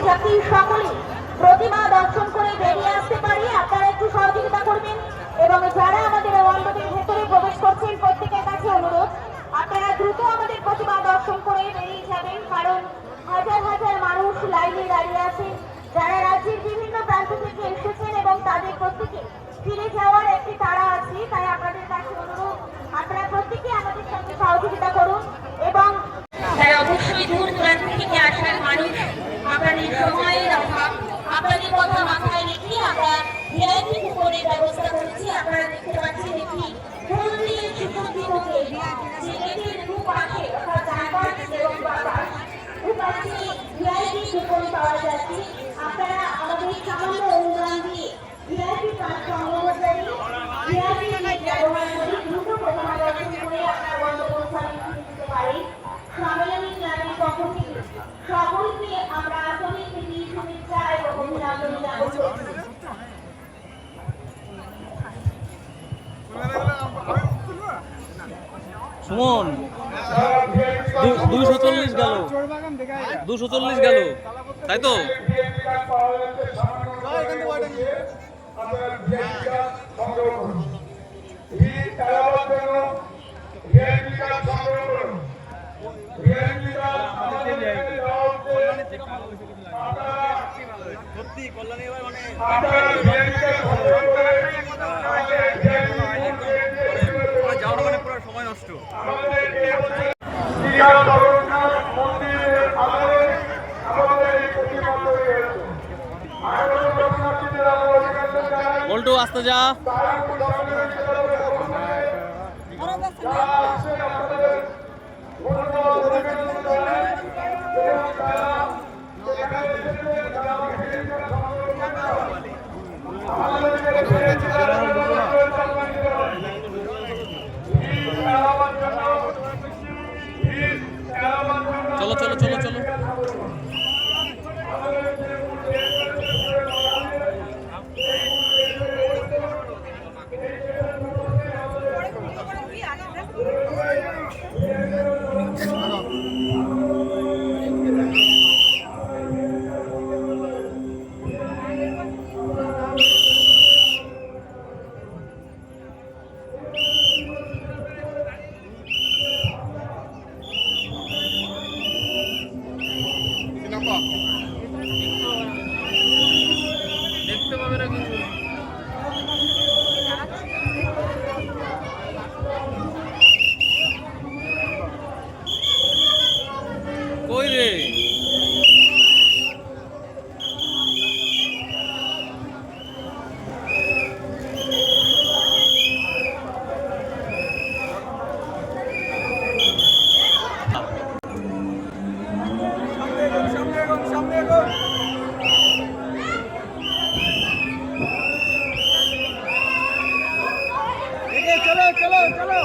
যাতে সকলে প্রতিমা দর্শন করে বেরিয়ে আসতে পারি। আপনারা একটু সহযোগিতা করবেন এবং যারা আমাদের মণ্ডপের ভেতরে প্রবেশ করছেন প্রত্যেকের কাছে অনুরোধ আপনারা দ্রুত আমাদের প্রতিমা দর্শন করে বেরিয়ে যাবেন, কারণ হাজার হাজার মানুষ লাইনে দাঁড়িয়ে আছেন যারা রাজ্যের বিভিন্ন প্রান্ত থেকে এসেছেন এবং তাদের প্রত্যেকে ফিরে যাওয়ার একটি তাড়া আছে। তাই আপনাদের কাছে অনুরোধ আপনারা প্রত্যেকে আমাদের সঙ্গে সহযোগিতা করুন এবং তারা অবশ্যই দূর দূরান্ত থেকে আসার মানুষ আপনাদের সময়ের অভাব আপনাদের কথা মাথায় রেখে আমরা ভিআইপি কুপনের ব্যবস্থা করেছি। আপনারা দেখতে পাচ্ছেন একটি ফুল দিয়ে সুসজ্জিত যে গেটের দুপাশে অর্থাৎ ডান এবং বাম দুপাশে ভিআইপি কুপন পাওয়া যাচ্ছে। আপনারা আমাদের সামান্য অনুদান দিয়ে ভিআইপি কার্ড সংগ্রহ করে ভিআইপি ব্যবহার করে দ্রুত প্রতিমা দর্শন করে আপনার গন্তব্যস্থলে দিতে পারেন। সম্মেলনী ক্লাবের পক্ষ থেকে সকলকে আমরা আসলে থেকে শুভেচ্ছা এবং অভিনন্দন জানাচ্ছি। সুমন 240 গেল 240 গেল, তাই তো? সত্যি কল্যাণী এবার মানে যাওয়ার মানে পুরো সময় নষ্ট। বল্টু আসতে যা। চলো চলো চলো চলো। দেখতে পাবে না কিছু। কই রে? চলো চলো চলো।